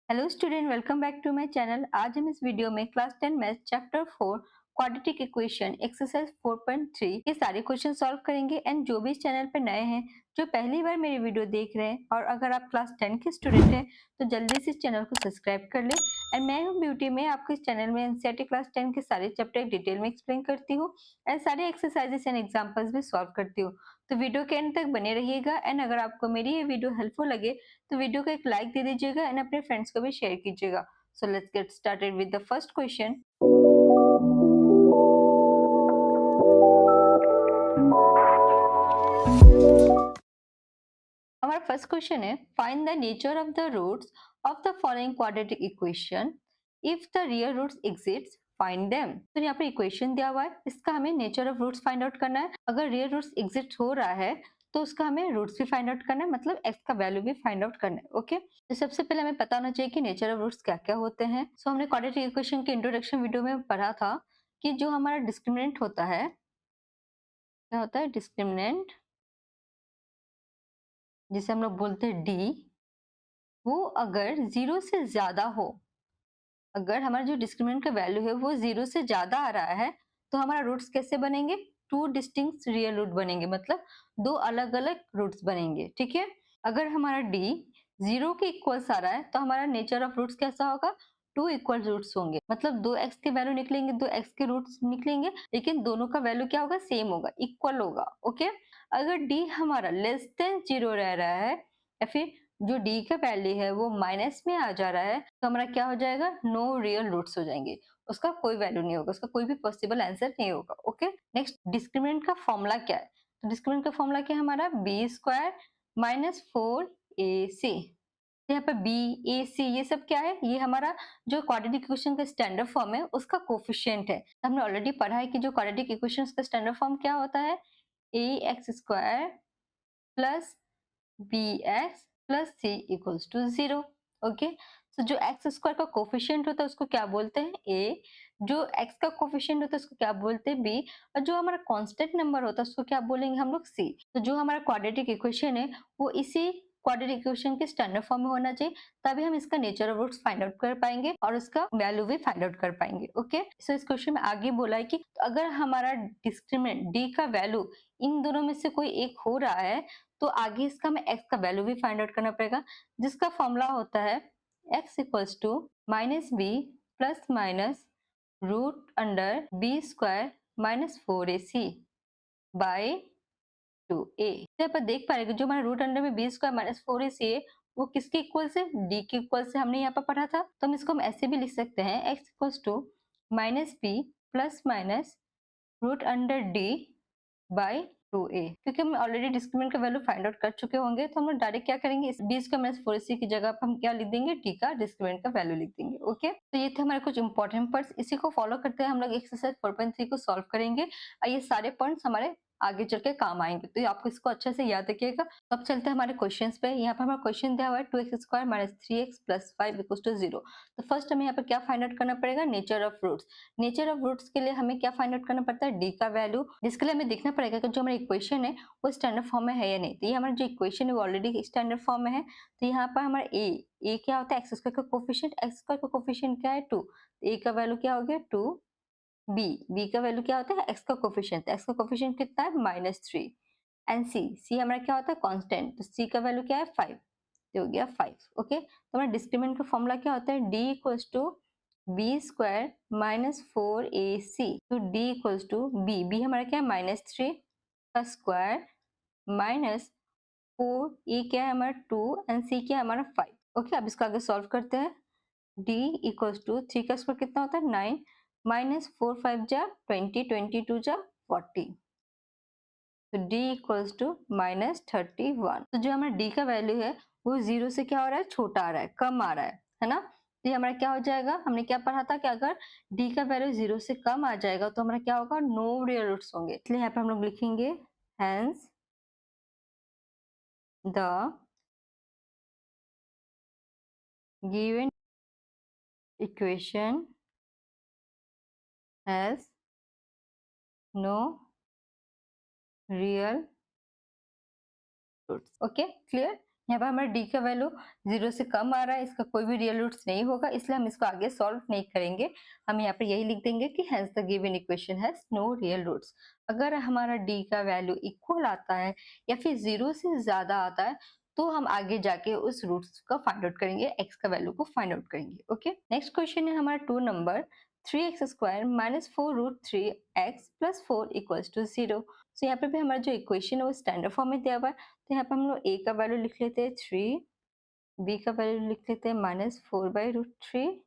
Hello student, welcome back to my channel. आज हम इस वीडियो में class 10 math chapter 4 quadratic equation exercise 4.3 के सारे क्वेश्चन सॉल्व करेंगे। एंड जो भी इस चैनल पर नए हैं, जो पहली बार मेरी वीडियो देख रहे हैं, और अगर आप क्लास 10 के स्टूडेंट हैं तो जल्दी से इस चैनल को सब्सक्राइब कर लें। एंड मैं हूं ब्यूटी में, आपको इस चैनल में एनसीईआरटी क्लास 10 के सारे चैप्टर डिटेल में एक्सप्लेन करती हूँ एंड सारे एक्सरसाइजेस एंड एग्जाम्पल्स भी सॉल्व करती हूँ। तो वीडियो के एंड तक बने रहिएगा। एंड अगर आपको मेरी ये वीडियो हेल्पफुल लगे तो वीडियो को एक लाइक दे दीजिएगा एंड अपने फ्रेंड्स को भी शेयर कीजिएगा। So let's get started with the first question. हमारा फर्स्ट क्वेश्चन है, find the nature of the roots of the following quadratic equation if the real roots exist find them. तो यहाँ पर equation दिया हुआ है, इसका हमें nature of roots find out करना है। अगर रियल रूट्स एग्जिस्ट हो रहा है तो उसका हमें रूट्स भी फाइंड आउट करना है, मतलब एक्स का वैल्यू भी फाइंड आउट करना है। ओके, तो सबसे पहले हमें पता होना चाहिए कि नेचर ऑफ रूट्स क्या क्या होते हैं। सो हमने क्वाड्रेटिक इक्वेशन के इंट्रोडक्शन वीडियो में पढ़ा था कि जो हमारा डिस्क्रिमिनेंट होता है, क्या होता है डिस्क्रिमिनेंट, जिसे हम लोग बोलते हैं डी, वो अगर जीरो से ज्यादा हो, अगर हमारा जो डिस्क्रिमिनेंट का वैल्यू है वो जीरो से ज्यादा आ रहा है, तो हमारा रूट्स कैसे बनेंगे? टू डिस्टिंक्ट रियल रूट बनेंगे, मतलब दो अलग अलग रूट्स बनेंगे। ठीक है, अगर हमारा डी जीरो के इक्वल्स आ रहा है तो हमारा नेचर ऑफ रूट्स कैसा होगा? टू इक्वल रूट्स होंगे, मतलब दो एक्स के वैल्यू निकलेंगे, दो एक्स के रूट्स निकलेंगे, लेकिन दोनों का वैल्यू क्या होगा? सेम होगा, इक्वल होगा। ओके, अगर डी हमारा लेस देन जीरो रह रहा है या फिर जो डी का वैल्यू है वो माइनस में आ जा रहा है, तो हमारा क्या हो जाएगा? नो रियल रूट्स हो जाएंगे, उसका कोई वैल्यू नहीं होगा, उसका कोई भी पॉसिबल आंसर नहीं होगा। ओके, नेक्स्ट डिस्क्रिमिनेंट का फॉर्मूला क्या है? तो डिस्क्रिमिनेंट का फॉर्मूला क्या है हमारा? B square minus 4ac। यहाँ पे बी ए सी ये सब क्या है? ये हमारा जो क्वाड्रेटिक इक्वेशन का स्टैंडर्ड फॉर्म है उसका कोफिशिएंट है। हमने ऑलरेडी पढ़ा है कि जो क्वाड्रेटिक इक्वेशन का स्टैंडर्ड फॉर्म क्या होता है? A x square plus b x plus c equals to zero. Okay, तो जो एक्स स्क्वायर का कोफिशिएंट होता है उसको क्या बोलते हैं? ए। जो एक्स का कोफिशिएंट होता है उसको क्या बोलते हैं? बी। और जो हमारा कांस्टेंट नंबर होता है उसको क्या बोलेंगे हम लोग? सी। तो जो हमारा क्वाड्रेटिक इक्वेशन है वो इसी क्वाड्रेटिक इक्वेशन के स्टैंडर्ड फॉर्म में होना चाहिए, तभी हम इसका nature of roots find out कर पाएंगे और उसका वैल्यू भी फाइंड आउट कर पाएंगे। ओके, सो इस क्वेश्चन में आगे बोला है कि अगर हमारा डिस्क्रिमिनेंट डी का वैल्यू इन दोनों में से कोई एक हो रहा है तो आगे इसका हमें x का वैल्यू भी फाइंड आउट करना पड़ेगा, जिसका फॉर्मूला होता है x equals to minus B plus minus root under B square minus 4ac by 2a। तो यहाँ पर देख पा रहे हैं कि जो हमारा रूट अंडर में बी स्क्वायर माइनस 4ac है वो किसके इक्वल से? d के इक्वल से हमने यहाँ पर पढ़ा था। तो हम इसको हम ऐसे भी लिख सकते हैं, x equals to minus B plus minus root under D by 2a। क्योंकि हम ऑलरेडी डिस्क्रिमिनेंट का वैल्यू फाइंड आउट कर चुके होंगे तो हम लोग डायरेक्ट क्या करेंगे? इस बी स्क्वायर माइनस 4ac की जगह पर हम क्या लिख देंगे? डी का डिस्क्रिमिनेंट का वैल्यू लिख देंगे। ओके, तो ये थे हमारे कुछ इंपॉर्टेंट पॉइंट्स, इसी को फॉलो करते हैं हम लोग एक्सरसाइज 4.3 को सॉल्व करेंगे और ये सारे पॉइंट्स हमारे आगे चल के काम आएंगे, तो आपको इसको अच्छे से याद रखिएगा। तो अब चलते हैं हमारे क्वेश्चंस पे। यहाँ पर हमारा क्वेश्चन दिया हुआ है 2x square minus 3x plus 5 equals to 0। तो फर्स्ट हमें यहाँ पर क्या फाइंड आउट करना पड़ेगा? Nature of roots. Nature of roots के लिए हमें क्या फाइंड आउट करना पड़ता है? डी का वैल्यू, जिसके लिए हमें देखना पड़ेगा कि जो हमारी इक्वेशन है वो स्टैंडर्ड फॉर्म में है या नहीं। तो ये हमारा जो इक्वेशन है वो ऑलरेडी स्टैंडर्ड फॉर्म में है। तो यहाँ पर हमारा ए क्या होता है? एक्स स्क्वायर का कोफिशिएंट, एक्स स्क्वायर का कोफिशिएंट क्या है? 2। ए का वैल्यू क्या हो गया? 2। बी का वैल्यू क्या होता है? एक्स का कोफिशिएंट, एक्स का कोफिशिएंट कितना है? -3। एंड सी हमारा क्या होता है? कांस्टेंट, तो सी का वैल्यू क्या है? 5। तो हो गया 5। ओके, तो हमारा डिस्क्रिमिनेंट का फॉर्मूला क्या होता है? D equals to B square minus 4ac। तो डी इक्वल्स टू बी हमारा क्या है? -3 का स्क्वायर माइनस 4, ए क्या है हमारा? 2 एंड सी क्या है हमारा? 5। ओके, अब इसको आगे सॉल्व करते हैं। डी इक्वल्स टू 3 का स्क्वायर कितना होता है? 9 माइनस 4 5 जा 20, 22 जा 40। तो d इक्वल्स टू -31। तो जो हमारा d का वैल्यू है वो जीरो से क्या हो रहा है? छोटा आ रहा है, कम आ रहा है ना? तो ये हमारा क्या हो जाएगा? हमने क्या पढ़ा था कि अगर d का वैल्यू जीरो से कम आ जाएगा तो हमारा क्या होगा? नो रियल रूट्स होंगे। इसलिए यहाँ पे हम लोग लिखेंगे hence the given equation has no real roots. Okay, clear? यहाँ पर हमारा डी का वैल्यू 0 से कम आ रहा है, इसका कोई भी रियल रूट्स नहीं होगा, इसलिए हम इसको आगे सॉल्व नहीं करेंगे। हम यहाँ पर यही लिख देंगे कि hence the given equation has no real roots. अगर हमारा डी का वैल्यू इक्वल आता है या फिर 0 से ज़्यादा आता है, तो हम आगे जाके उस रूट्स का फाइंड आउट करेंगे, x का वैल्यू को फाइंड आउट करेंगे। ओके, नेक्स्ट क्वेश्चन है हमारा 2 number 3x² minus 4√3x plus 4 equals to 0। So यहाँ पे भी हमारा जो इक्वेशन है वो स्टैंडर्ड फॉर्म में दिया हुआ है, तो यहाँ पे हम लोग a का वैल्यू लिख लेते हैं 3, b का वैल्यू लिख लेते हैं -4/√3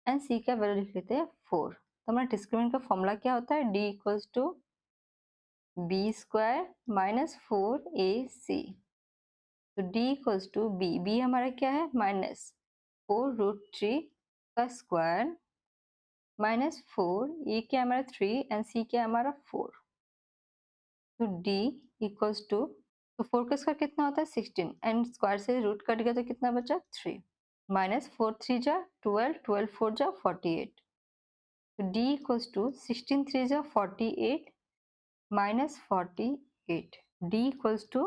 एंड c का वैल्यू लिख लेते हैं 4। तो हमारा डिस्क्रिमिनेंट का फॉर्मूला क्या होता है, d equals to b² minus 4ac। तो d इक्वल्स टू b हमारा क्या है -4√3 का स्क्वायर माइनस 4, ए क्या हमारा 3 एंड c क्या हमारा 4। तो d इक्वल्स टू, तो 4 का स्क्वायर कितना होता है 16 एंड स्क्वायर से रूट कट गया तो कितना बचा 3, माइनस 4 3 जा 12, 12 4 जा 48। तो d इक्वल्स टू 16 3 जा 48 माइनस 48, d इक्वल्स टू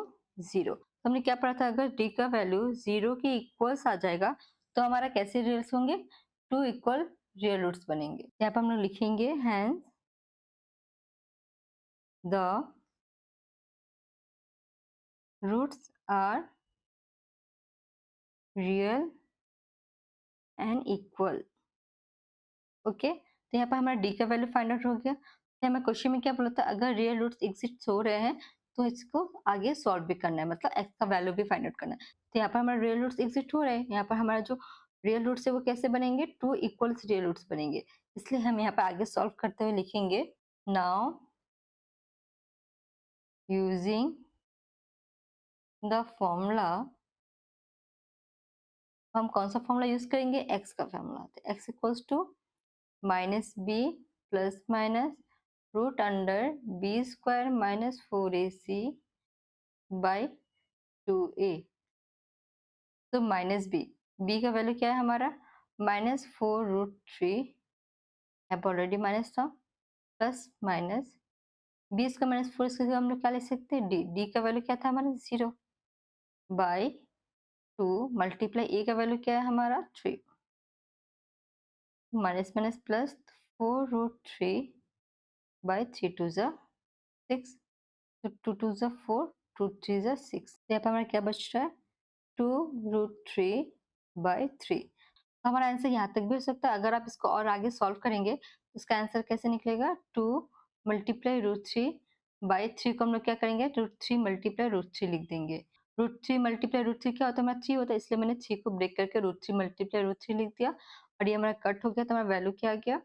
0। तो हमने क्या पढ़ा था, अगर d का वैल्यू 0 के इक्वल्स आ जाएगा तो हमारा कैसे रियल्स होंगे, 2 इक्वल रियल रूट्स बनेंगे। यहाँ पर हम लोग लिखेंगे hence the roots are real and equal. Okay, तो यहाँ पर हमारा डी का वैल्यू फाइंड आउट हो गया। तो हमें क्वेश्चन में क्या बोला था, अगर रियल रूट्स एग्जिस्ट हो रहे हैं तो इसको आगे सॉल्व भी करना है, मतलब एक्स का वैल्यू भी फाइंड आउट करना है। तो यहाँ पर हमारा रियल रूट्स एग्जिस्ट हो रहे हैं, यहाँ पर हमारा जो रियल रूट्स है वो कैसे बनेंगे, 2 इक्वल्स रियल रूट्स बनेंगे। इसलिए हम यहाँ पर आगे सॉल्व करते हुए लिखेंगे नाउ यूजिंग द फॉर्मूला, हम कौन सा फॉर्मूला यूज करेंगे, एक्स का फॉर्मूला। तो X equals to minus B plus minus root under b² minus 4ac by 2a। तो माइनस बी का वैल्यू क्या है हमारा -4√3, यहाँ पर ऑलरेडी माइनस था, प्लस माइनस 20 का -4 से हम लोग क्या लिख सकते हैं, डी का वैल्यू क्या था हमारा 0 बाई 2 मल्टीप्लाई ए का वैल्यू क्या है हमारा 3, माइनस माइनस प्लस 4√3 बाई 3 2 जा 6, तो 2 2 जा 4, 2 3 जा 6। तो यहाँ पर हमारा क्या बच रहा है 2√3 बाई 3। तो हमारा आंसर यहाँ तक भी हो सकता है। अगर आप इसको और आगे सॉल्व करेंगे तो इसका आंसर कैसे निकलेगा, 2 मल्टीप्लाई √3 बाई 3 को हम लोग क्या करेंगे, √3 मल्टीप्लाई √3 लिख देंगे। √3 मल्टीप्लाई √3 क्या होता है हमारा 3 होता है, इसलिए मैंने 3 को ब्रेक करके √3 मल्टीप्लाई √3 लिख दिया और ये हमारा कट हो गया, तो हमारा वैल्यू क्या आ गया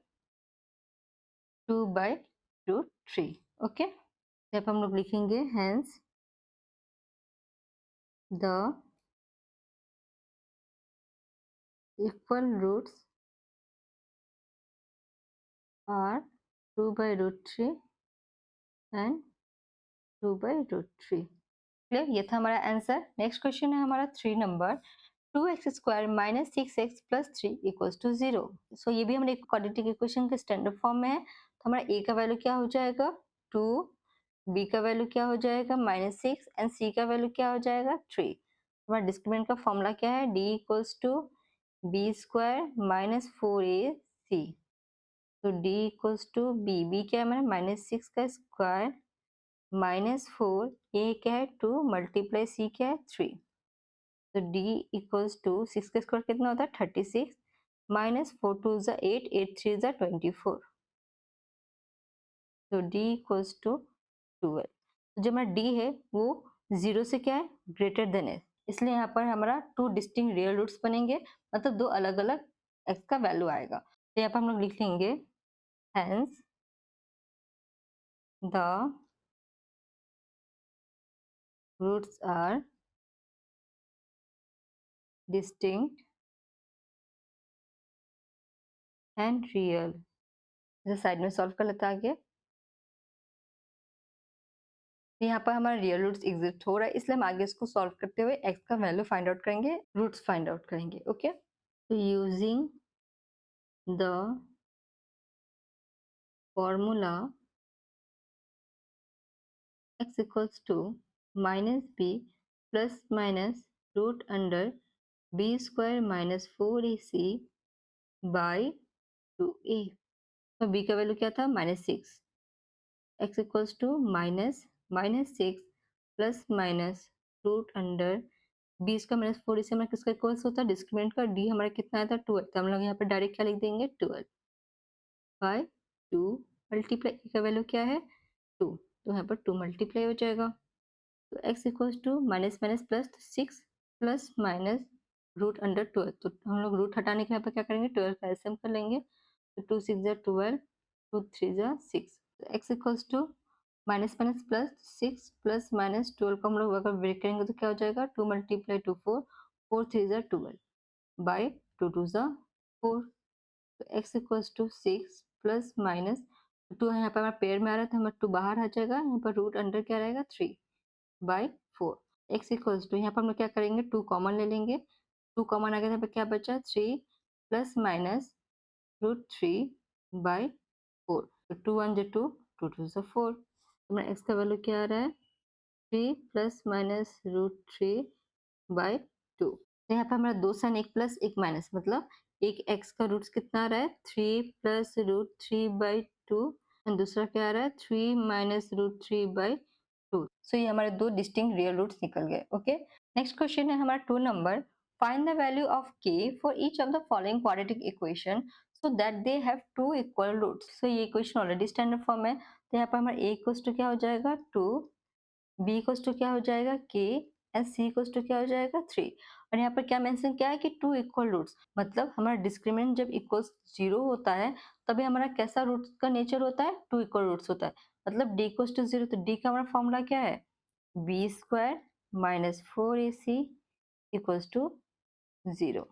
2/√3। ओके, यहाँ पर हम लोग लिखेंगे hence the equal roots are 2/√3 and 2/√3। Clear, ये था हमारा आंसर। नेक्स्ट क्वेश्चन है हमारा 3 number 2x² minus 6x plus 3 equals to 0। So ये भी हमारे क्वाड्रेटिक इक्वेशन के स्टैंडर्ड फॉर्म में है। तो हमारा a का वैल्यू क्या हो जाएगा 2, b का वैल्यू क्या हो जाएगा -6 एंड c का वैल्यू क्या हो जाएगा 3। हमारा डिस्क्रिमिनेंट का फॉर्मूला क्या है, d equals to b² minus 4ac। तो d इक्वल्स टू b क्या है हमारा -6 का स्क्वायर -4, a क्या है 2 मल्टीप्लाई c क्या है 3। तो d इक्वल्स टू 6 का स्क्वायर कितना होता है 36 -4 2 जा 8, 8 3 जा 24। तो d इक्वल्स टू 12। तो जो हमारा d है वो 0 से क्या है ग्रेटर देन है, इसलिए यहाँ पर हमारा 2 डिस्टिंक्ट रियल रूट्स बनेंगे, मतलब 2 अलग अलग x का वैल्यू आएगा। तो यहाँ पर हम लोग लिख लेंगे hence the roots are distinct and real. इसे साइड में सॉल्व कर लेते हैं आगे। तो यहाँ पर हमारा रियल रूट्स एग्जिस्ट हो रहा है, इसलिए हम आगे इसको सॉल्व करते हुए x का वैल्यू फाइंड आउट करेंगे, रूट्स फाइंड आउट करेंगे। ओके, तो using the formula x equals to -b plus minus root under B square minus 4ac by 2a। तो b का वैल्यू क्या था -6, x equals to minus 6 plus minus root under 20 का -4 इसे हमारा किसका इक्वल्स होता है, डिस्क्रिमिनेंट का d हमारा कितना आया था 12, तो हम लोग यहाँ पर डायरेक्ट क्या लिख देंगे 12 बाय 2 मल्टीप्लाई का वैल्यू क्या है 2, तो यहाँ पर 2 मल्टीप्लाई हो जाएगा। तो x equals to minus minus plus 6 plus minus root under 12, तो हम लोग रूट हटाने के यहाँ पर क्या करेंगे 12 का एलसीएम कर लेंगे, तो 2 6 जा 12, 2 3 जा 6, तो x equals to minus minus plus 6 plus minus 12 को हम लोग अगर ब्रेक करेंगे तो क्या हो जाएगा 2 मल्टीप्लाई 2 4, 4 3 जा 12 बाई 2 2 जा 4, तो x equals to 6 plus minus 2 यहाँ पर हमारा पेयर में आ रहा था, हमारा 2 बाहर आ जाएगा, यहाँ पर रूट अंडर क्या रहेगा 3 बाई 4, x इक्वल्स टू यहाँ पर हम लोग क्या करेंगे 2 कॉमन ले लेंगे, 2 कॉमन आ गया, यहाँ पर क्या बचा 3 प्लस माइनस रूट 3 बाई 4, तो 2 1 जा 2, 2 2 जा 4, तो हमारा x का वैल्यू क्या आ रहा है 3 प्लस माइनस रूट 3 बाई 2, तो यहाँ पर हमारा 2 साइन 1 प्लस 1 माइनस, मतलब एक x का रूट्स कितना आ रहा है 3 प्लस रूट 3 बाई 2, एंड दूसरा क्या आ रहा है 3 माइनस रूट 3 बाई 2, सो ये हमारे दो डिस्टिंक्ट रियल रूट्स निकल गए। ओके, नेक्स्ट क्वेश्चन है हमारा 2 number, find the value of k for each of the following quadratic equation so that they have two equal roots. So ये इक्वेशन ऑलरेडी स्टैंडर्ड फॉर्म है, तो यहाँ पर हमारा a इक्वल्स टू क्या हो जाएगा 2, b इक्वल्स टू क्या हो जाएगा k, and c equals to क्या हो जाएगा 3, और यहाँ पर क्या मेंशन किया है कि टू इक्वल रूट्स, मतलब हमारा डिस्क्रिमिनेंट जब इक्वल्स 0 होता है तभी हमारा कैसा रूट का नेचर होता है, टू इक्वल रूट्स होता है, मतलब d इक्वल्स टू 0, तो d का हमारा फॉर्मूला क्या है b square minus 4ac equals to 0,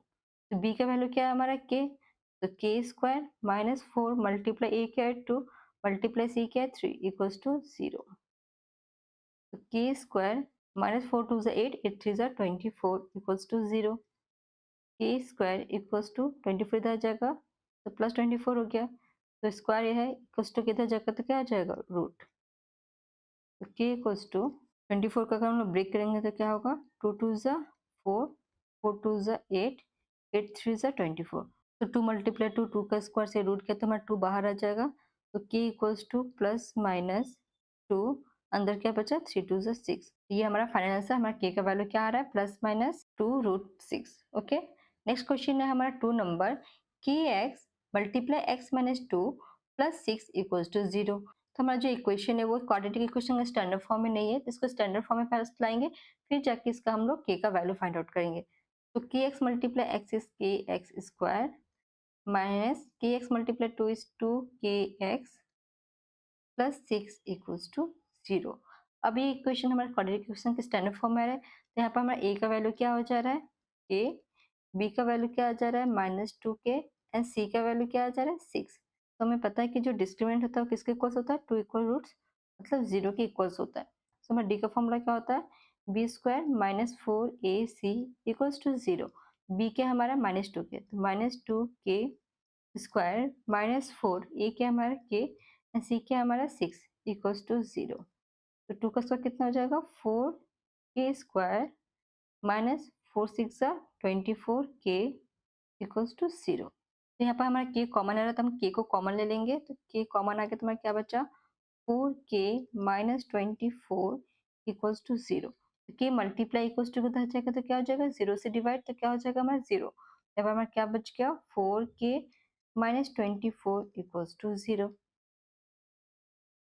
तो b का वैल्यू क्या है हमारा k, तो k square minus 4 multiply a क्या है 2 मल्टीप्लाई c क्या है 3 इक्वल्स टू 0, तो k स्क्वायर माइनस 4 2 जा 8, 8 3 जा 24 equals to 0, k square equals to 24 इधर आ जाएगा तो प्लस 24 हो गया, तो स्क्वायर ये है इक्वल्स टू किधर जाएगा तो क्या आ जाएगा रूट, तो k इक्वल्स टू 24 का अगर हम लोग ब्रेक करेंगे तो क्या होगा 2 2 जा 4, 4 2 जा 8, 8 3 जा 24, तो 2 मल्टीप्लाई 2, 2 का स्क्वायर से रूट किया तो हमारा 2 बाहर आ जाएगा, तो k equals two plus minus 2, अंदर क्या बचा 3 2 जा 6, ये हमारा फाइनल आंसर, हमारा k का वैल्यू क्या आ रहा है plus minus 2 root 6। Okay, next question है हमारा 2 number, kx multiply x minus 2 plus 6 equals to 0, तो हमारा जो इक्वेशन है वो क्वाड्रेटिक इक्वेशन का स्टैंडर्ड फॉर्म में नहीं है, तो इसको स्टैंडर्ड फॉर्म में पहले लाएंगे, फिर जाके इसका हम लोग k का वैल्यू फाइंड आउट करेंगे, तो kx multiply x is kx square minus kx multiply 2 is 2kx plus 6 equals to 0। अब ये इक्वेशन हमारे क्वाड्रेटिक इक्वेशन के स्टैंडर्ड फॉर्म में आ रहा है, तो यहाँ पर हमारा a का वैल्यू क्या हो जा रहा है a, b का वैल्यू क्या आ जा रहा है -2k, एंड c का वैल्यू क्या आ जा रहा है 6, तो हमें पता है कि जो डिस्क्रिमिनेंट होता है वो किसके इक्वल्स होता है टू इक्वल रूट्स, मतलब 0 के इक्वल्स होता है, तो हमारा d का फॉर्मूला क्या होता है b square minus 4ac equals to 0, b क्या हमारा -2k, तो -2k स्क्वायर माइनस 4, a क्या हमारा k, एंड c क्या हमारा 6 इक्वल्स टू 0, तो 2 का स्क्वायर कितना हो जाएगा 4k square minus 4 6 24k equals to 0, तो यहाँ पर हमारा k कॉमन आ रहा है तो हम k को कॉमन ले लेंगे, तो k कॉमन आ गया तो हमारा क्या बचा 4k माइनस 24 इक्वल्स टू 0, तो k मल्टीप्लाई इक्वल्स टू कितना जाएगा तो क्या हो जाएगा 0 से डिवाइड, तो क्या हो जाएगा हमारा 0, यहाँ पर हमारा क्या बच गया 4k minus 24 equals to 0,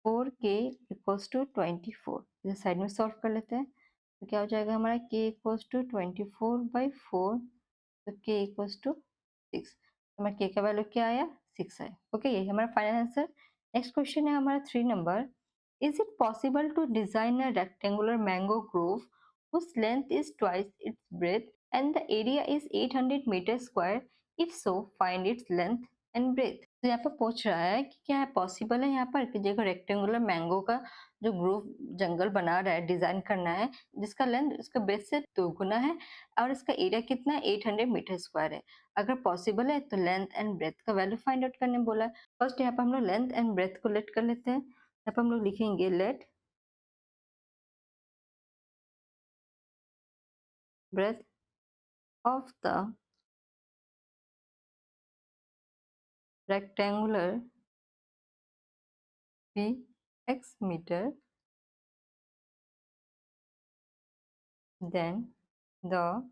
4k equals to 24, इसे साइड में सॉल्व कर लेते हैं, तो क्या हो जाएगा हमारा k इक्वल्स टू 24/4, तो k इक्वल्स टू 6, हमारा k का वैल्यू क्या आया 6 है। ओके, यही हमारा फाइनल आंसर। नेक्स्ट क्वेश्चन है हमारा 3 number, is it possible to design a rectangular mango grove whose length is twice its breadth and the area is 800 meter square, if so find its length and breadth। तो यहाँ पर पूछ रहा है कि क्या है पॉसिबल है यहाँ पर कि जो रेक्टेंगुलर मैंगो का जो ग्रोव जंगल बना रहा है डिजाइन करना है, जिसका लेंथ उसका ब्रेथ से 2 गुना है और इसका एरिया कितना है 800 मीटर स्क्वायर है। अगर पॉसिबल है तो लेंथ एंड ब्रेथ का वैल्यू फाइंड आउट करने बोला है। फर्स्ट यहाँ पर हम लोग लेंथ एंड ब्रेथ को लेट कर लेते हैं, यहाँ पर हम लोग लिखेंगे late breadth of the rectangular be x meter, then the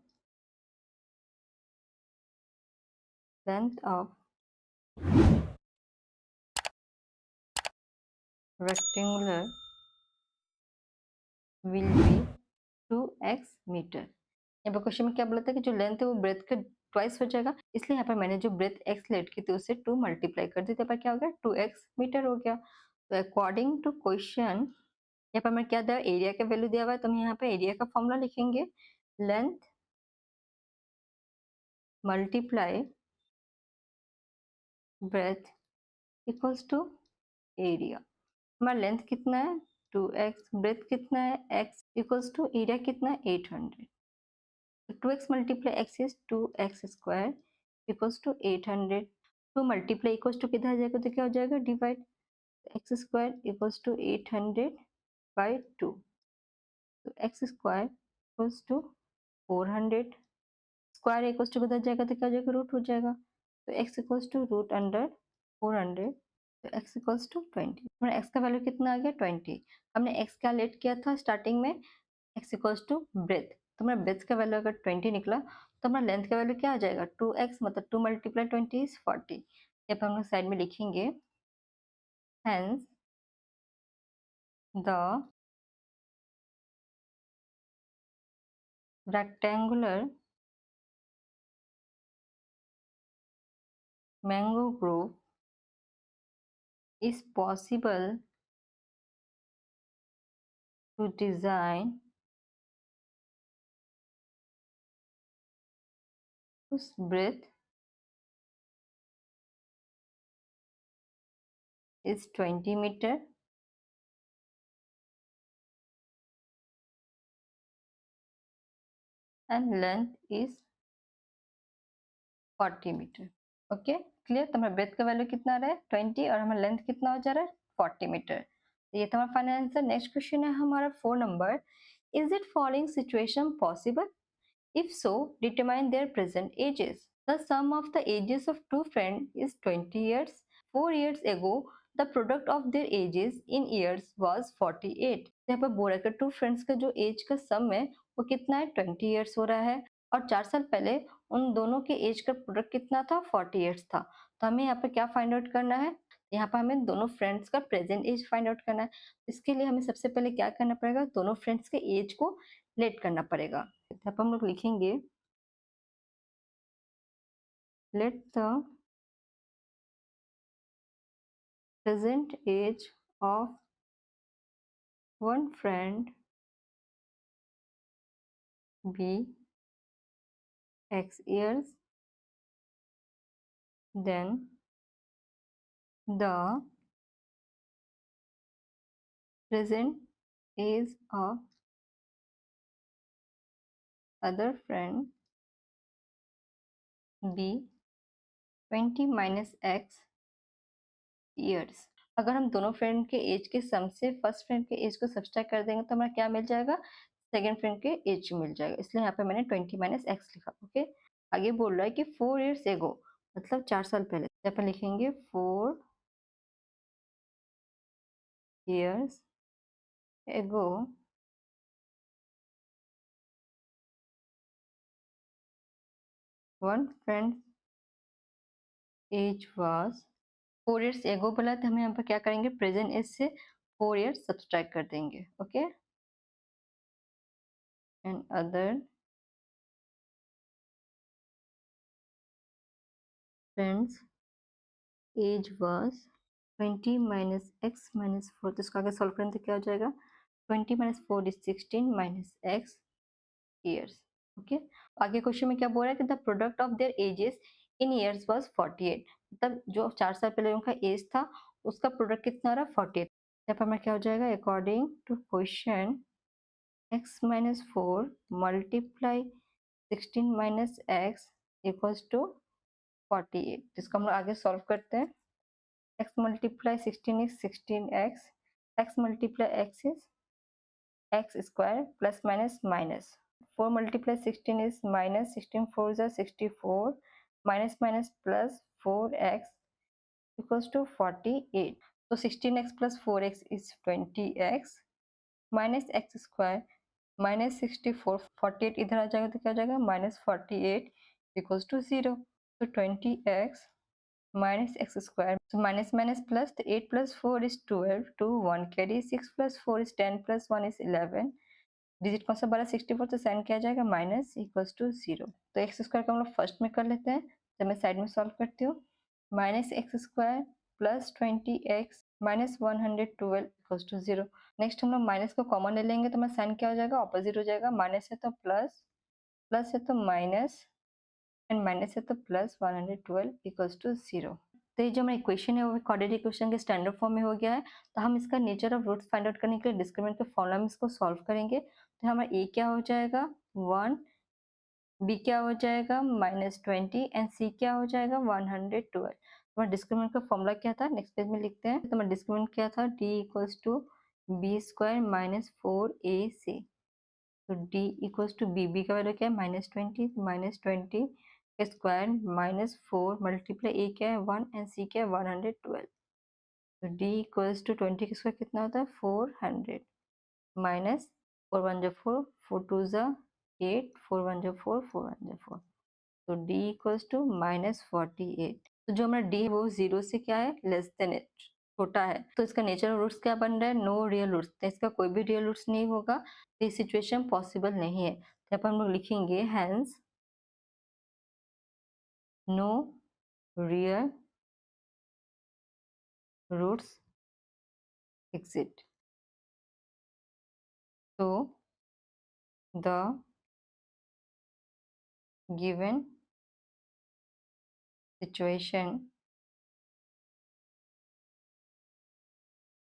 length of rectangular will be 2x metre. यहाँ पर क्वेश्चन में क्या बोला था कि जो लेंथ है वो ब्रेथ का ट्वाइस हो जाएगा, इसलिए यहाँ पर मैंने जो ब्रेथ x लेट की थी उससे 2 मल्टीप्लाई कर दी, पर क्या हो गया 2x मीटर हो गया। तो अकॉर्डिंग टू क्वेश्चन यहाँ पर मैं क्या दिया, एरिया का वैल्यू दिया हुआ है, तो हम यहाँ पे एरिया का फॉर्मूला लिखेंगे, length multiply breadth equals to area. हमारा लेंथ कितना है 2x, ब्रेथ कितना है x, इक्वल्स टू एरिया कितना है 800। तो 2x multiply x is 2x square equals to 800। 2 multiply equals to किधर जाएगा तो क्या हो जाएगा divide, x square equals to 800 by 2। तो x square equals to 400, square equals to किधर जाएगा तो क्या हो जाएगा रूट हो जाएगा। तो x equals to root under 400, तो x इक्वल्स टू 20। हमारा x का वैल्यू कितना आ गया 20। हमने x कैलकुलेट किया था स्टार्टिंग में x इक्वल्स टू ब्रेथ, तो हमारा ब्रेथ का वैल्यू अगर 20 निकला तो हमारा लेंथ का वैल्यू क्या आ जाएगा 2x, मतलब 2 मल्टीप्लाई 20 इज 40। यहाँ पर हम लोग साइड में लिखेंगे hence the rectangular mango Grove is possible to design whose breadth is 20 meter and length is 40 meter। Okay clear. तो हमारा ब्रेथ का वैल्यू कितना आ रहा है 20 और हमारा लेंथ कितना हो जा रहा है 40 मीटर। तो ये था हमारा फाइनल आंसर। नेक्स्ट क्वेश्चन है हमारा 4 number, is it following situation possible, if so determine their present ages। The sum of the ages of two friends is 20 years। 4 years ago the product of their ages in years was 48। यहाँ पर बोल रहा है कि to friends का जो as का सम है वो कितना है 20 years हो रहा है, और 4 साल पहले उन दोनों के एज का प्रोडक्ट कितना था 40 years था। तो हमें यहाँ पर क्या फाइंड आउट करना है, यहाँ पर हमें दोनों फ्रेंड्स का प्रेजेंट एज फाइंड आउट करना है। इसके लिए हमें सबसे पहले क्या करना पड़ेगा, दोनों फ्रेंड्स के एज को लेट करना पड़ेगा। यहाँ पर हम लोग लिखेंगे let the present age of one friend be x years, then the present age of other friend b 20 minus x years। अगर हम दोनों फ्रेंड के एज के सम से फर्स्ट फ्रेंड के एज को सब्सट्रैक्ट कर देंगे तो हमारा क्या मिल जाएगा, सेकंड फ्रेंड के एज मिल जाएगा, इसलिए यहाँ पे मैंने 20 माइनस एक्स लिखा। ओके आगे बोल रहा है कि 4 years एगो मतलब 4 साल पहले, यहाँ पे लिखेंगे 4 years ago one friend age was 4 years एगो बोला, तो हम यहाँ पर क्या करेंगे प्रेजेंट एज से 4 years सब्सट्रैक्ट कर देंगे। Okay and other friend's age was 20 minus x minus 4, तो इसको आगे सॉल्व करें तो क्या हो जाएगा 20 minus 4 is 16 minus x years. Okay आगे क्वेश्चन में क्या बोल रहा है कि the product of their edges in years was 48, मतलब जो 4 साल पहले उनका एज था उसका प्रोडक्ट कितना आ रहा है 48। यहाँ पर हमारा क्या हो जाएगा according to question x minus 4 multiply 16 minus x equals to 48। जिसको हम लोग आगे सॉल्व करते हैं, x multiply 16 is 16x, x multiply x is x square plus minus minus 4 multiply 16 is minus 16 4 is 64 minus minus plus 4x equals to 48. So 16x plus 4x is 20x minus x square minus 64 48 इधर आ जाएगा तो क्या हो जाएगा minus 48 equals to 0. So 20x minus x square. So minus minus plus, तो 8 plus 4 is 12, 2 1 carry, 6 plus 4 is 10 plus 1 is 11. Digit कौन सा बड़ा 64 तो साइन क्या जाएगा माइनस इक्वल्स टू 0. तो एक्स स्क्वायर का हम लोग फर्स्ट में कर लेते हैं, तो मैं साइड में सॉल्व करती हूँ. Minus x square plus 20x minus 112 equals to 0. Next हम लोग माइनस को कॉमन ले लेंगे तो मैं साइन क्या हो जाएगा ऑपोजिट हो जाएगा. माइनस है तो प्लस, प्लस है तो माइनस एंड माइनस है तो प्लस 112 इक्वल्स टू 0. तो ये जो हमारा इक्वेशन है वो क्वाड्रेटिक इक्वेशन के स्टैंडर्ड फॉर्म में हो गया है. तो हम इसका nature of roots find out करने के लिए डिस्क्रिमिनेंट के फॉर्मूला में इसको सॉल्व करेंगे. तो हमारा ए क्या हो जाएगा 1, बी क्या हो जाएगा -20 एंड सी क्या हो जाएगा 112. हमारा डिस्क्रिमिनेंट का फॉर्मूला क्या था नेक्स्ट पेज में लिखते हैं. तो हमारा डिस्क्रिमिनेंट क्या था D equals to B square minus 4ac. तो डी इक्वल्स टू बी का वैल्यू क्या है -20 स्क्वायर माइनस 4 मल्टीप्लाई ए क्या है 1 एंड सी क्या है 112. तो डी इक्वल्स टू 20 का स्क्वायर कितना होता है 400 माइनस 4 1 जो 4 4 2 जो 8 4 1 जो 4 4 1 जो 4. तो डी इक्वल्स टू -48. तो जो हमारा डी है वो 0 से क्या है लेस देन इट, छोटा है. तो इसका नेचर ऑफ रूट्स क्या बन रहा है नो रियल रूट्स. तो इसका कोई भी रियल रूट्स नहीं होगा, तो ये सिचुएशन पॉसिबल नहीं है. तो यहाँ पर हम लोग लिखेंगे hence no real roots exist. So the given situation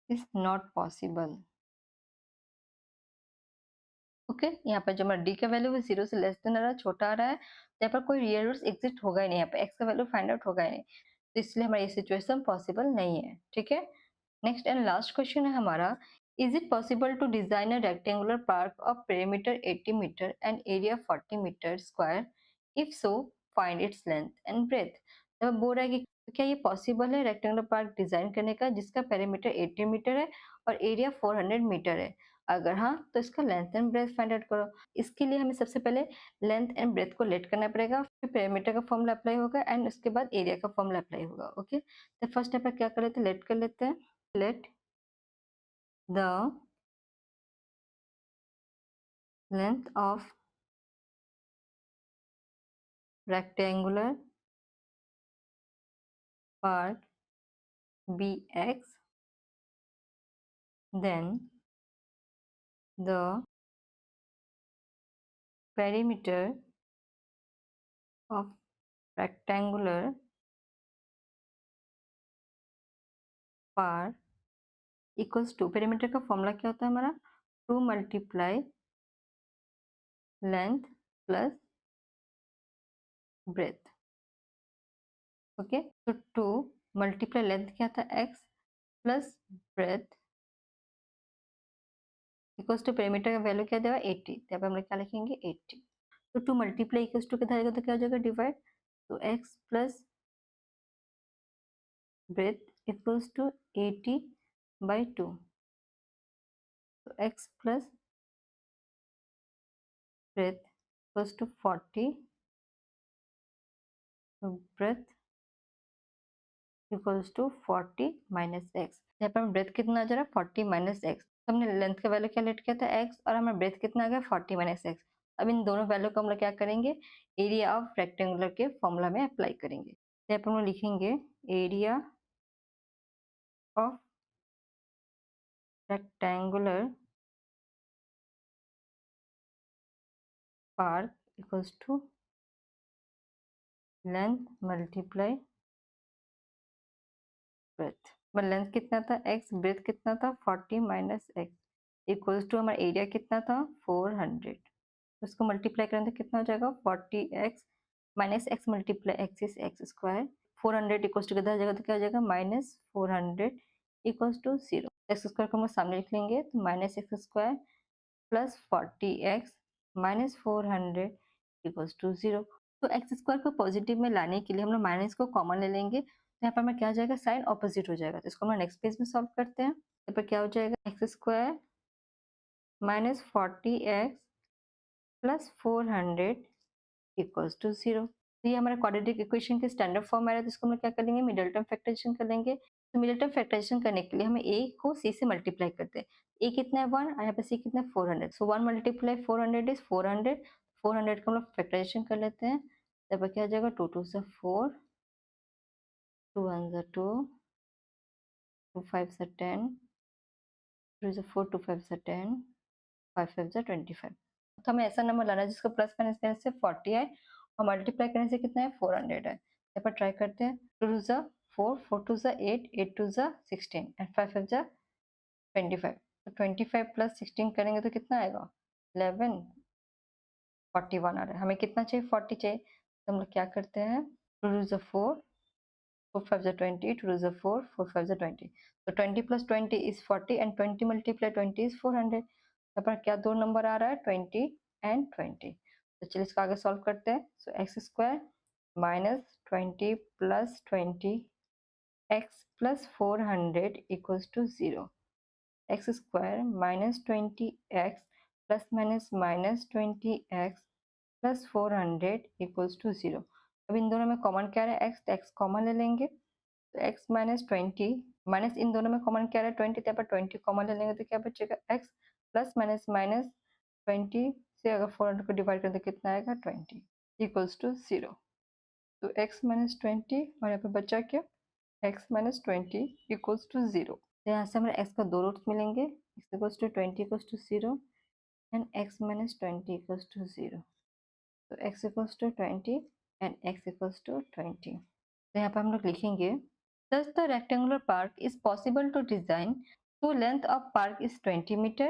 is not possible. Okay यहाँ पर जो हमारा डी का वैल्यू है 0 से लेस देन आ रहा है, छोटा आ रहा है, तो यहाँ पर कोई रियल रूट्स एग्जिस्ट होगा ही नहीं. यहाँ पर एक्स का वैल्यू फाइंड आउट होगा ही नहीं, तो इसलिए हमारा ये सिचुएशन पॉसिबल नहीं है. ठीक है. नेक्स्ट एंड लास्ट क्वेश्चन है हमारा, is it possible to design a rectangular park of perimeter 80 metre and area 40 metre square, if so find its length and breadth. तो बोल रहा है कि क्या ये पॉसिबल है रेक्टेंगुलर पार्क डिजाइन करने का जिसका पेरीमीटर 80 मीटर है और एरिया 400 मीटर है. अगर हाँ तो इसका length and breadth find out करो. इसके लिए हमें सबसे पहले लेंथ एंड ब्रेथ को लेट करना पड़ेगा, फिर पेरीमीटर का फॉर्मूला अप्लाई होगा एंड उसके बाद एरिया का फॉर्मूला अप्लाई होगा. ओके, तो फर्स्ट स्टेप क्या कर लेते हैं लेट कर लेते हैं. Let the length of rectangular part be x, then the perimeter of rectangular part equals to, perimeter का फॉर्मूला क्या होता है हमारा 2 multiply length plus breadth. Okay, तो 2 मल्टीप्लाई लेंथ क्या था x plus breadth equals to perimeter का value क्या देगा 80. यहाँ पे हम लोग क्या लिखेंगे 80. तो 2 मल्टीप्लाई इक्वल्स टू कितना आएगा तो क्या हो जाएगा डिवाइड. तो x plus breadth equals to 80/2. तो x plus breadth equals to 40. तो breadth equals to 40 minus x. यहाँ पर ब्रेथ कितना आ जा रहा है 40 माइनस एक्स. तो हमने लेंथ का वैल्यू क्या लेट किया था x और हमारा ब्रेथ कितना आ गया 40 माइनस एक्स. अब इन दोनों वैल्यू को हम लोग क्या करेंगे एरिया ऑफ रेक्टेंगुलर के फॉर्मूला में अप्लाई करेंगे. तो यहाँ पर हम लोग लिखेंगे area of rectangular part equals to length multiply breadth. मतलब लेंथ कितना था x, ब्रेथ कितना था 40 माइनस एक्स इक्वल्स टू हमारा एरिया कितना था 400. उसको मल्टीप्लाई करें तो कितना हो जाएगा 40x minus x multiply x is x square. 400 equals to कितना हो जाएगा तो क्या हो जाएगा -400 इक्वल्स टू 0. एक्स स्क्वायर को हम सामने लिख लेंगे तो -x square plus 40x -400 equals to 0। तो एक्स स्क्वायर को पॉजिटिव में लाने के लिए हम लोग माइनस को कॉमन ले लेंगे, तो यहाँ पर हमें क्या हो जाएगा, साइन ऑपोजिट हो जाएगा। तो इसको हम नेक्स्ट पेज में सॉल्व करते हैं। यहाँ पर क्या हो जाएगा, x square minus 40x plus 400 equals to 0। तो ये हमारा क्वाड्रेटिक इक्वेशन के स्टैंडर्ड फॉर्म आ रहा है, तो इसको हम लोग क्या कर लेंगे, मिडिल टर्म फैक्टराइजेशन कर लेंगे। तो मिडिल टर्म फैक्टराइजेशन करने के लिए हमें a को c से मल्टीप्लाई करते हैं। a कितना है 1 और यहाँ पे c कितना है 400। सो 1 मल्टीप्लाई 400 इज 400। 400 का हम लोग फैक्टराइजेशन कर लेते हैं। तब क्या हो जाएगा, 2 2 से 4, 2 1 से 2, 2 5 से 10, 3 से 4, 2 5 से 10, 5 5 से 25। तो हमें ऐसा नंबर लाना है जिसको प्लस माइनस करने से 40 है और मल्टीप्लाई करने से कितना है, 400 है। यहाँ पर ट्राई करते हैं। 2 2 जा 4, 4 2 जा 8, 8 2 जा 16 एंड 5 5 जा 25। तो 25 प्लस 16 करेंगे तो कितना आएगा, 11 41 आ रहा है। हमें कितना चाहिए, 40 चाहिए। तो हम लोग क्या करते हैं, 2 2 जा 4, 4 5 जा 20, 2 2 जा 4, 4 5 जा 20। तो 20 plus 20 is 40 and 20 multiply 20 is 400। यहाँ पर क्या दो नंबर आ रहा है, 20 एंड 20। तो चलिए इसको आगे सॉल्व करते हैं। So x square minus 20 plus 20 x plus 400 equals to 0। X square minus 20 x plus minus minus 20 x plus 400 equals to 0। अब इन दोनों में कॉमन क्या है, एक्स, तो एक्स कॉमन ले लेंगे। तो एक्स माइनस 20 माइनस इन दोनों में कॉमन क्या है, 20, तो यहाँ पर 20 कॉमन ले लेंगे तो क्या बचेगा, एक्स प्लस माइनस माइनस 20 से अगर 400 को डिवाइड करें तो कितना आएगा, 20 इक्वल्स टू 0। तो x माइनस 20 और यहाँ पे बचा क्या, x माइनस 20 इक्वल्स टू 0। तो यहाँ से हमें x का दो रूट्स मिलेंगे, x equals to 20 equals to 0 and x minus 20 equals to 0। तो x equals to 20 and x equals to 20। तो यहाँ पर हम लोग लिखेंगे, thus the rectangular park is possible to design so length of park is 20 meter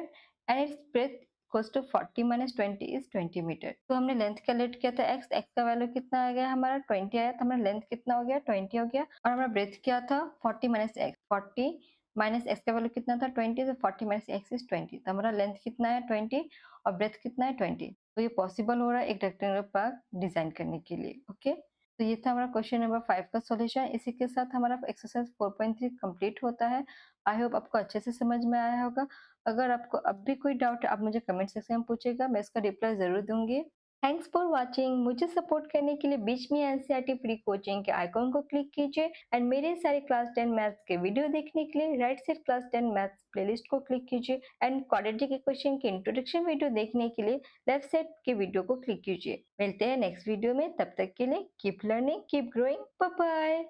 and its breadth equals to 40 minus 20 is 20 meter। तो हमने length calculate किया था, x का वैल्यू कितना आ गया हमारा 20 आया, तो हमारा लेंथ कितना हो गया 20 हो गया, और हमारा ब्रेथ क्या था 40 माइनस एक्स, 40 माइनस एक्स का वैल्यू कितना था 20, तो 40 माइनस एक्स इज 20। तो हमारा लेंथ कितना है 20 और ब्रेथ कितना है 20। तो ये पॉसिबल हो रहा है एक रेक्टेंगुलर पार्क डिजाइन करने के लिए। ओके, तो ये था हमारा क्वेश्चन नंबर 5 का सॉल्यूशन। इसी के साथ हमारा एक्सरसाइज 4.3 कंप्लीट होता है। आई होप आपको अच्छे से समझ में आया होगा। अगर आपको अब भी कोई डाउट है आप मुझे कमेंट सेक्शन में पूछेगा, मैं इसका रिप्लाई जरूर दूंगी। Thanks for watching. मुझे सपोर्ट करने के लिए बीच में एनसीईआरटी फ्री कोचिंग के आइकॉन को क्लिक कीजिए एंड मेरे सारे क्लास 10 मैथ्स के वीडियो देखने के लिए right side class 10 maths playlist को क्लिक कीजिए एंड क्वाड्रेटिक इक्वेशन के इंट्रोडक्शन वीडियो देखने के लिए लेफ्ट साइड के वीडियो को क्लिक कीजिए। मिलते हैं नेक्स्ट वीडियो में, तब तक के लिए keep learning, keep growing, bye bye.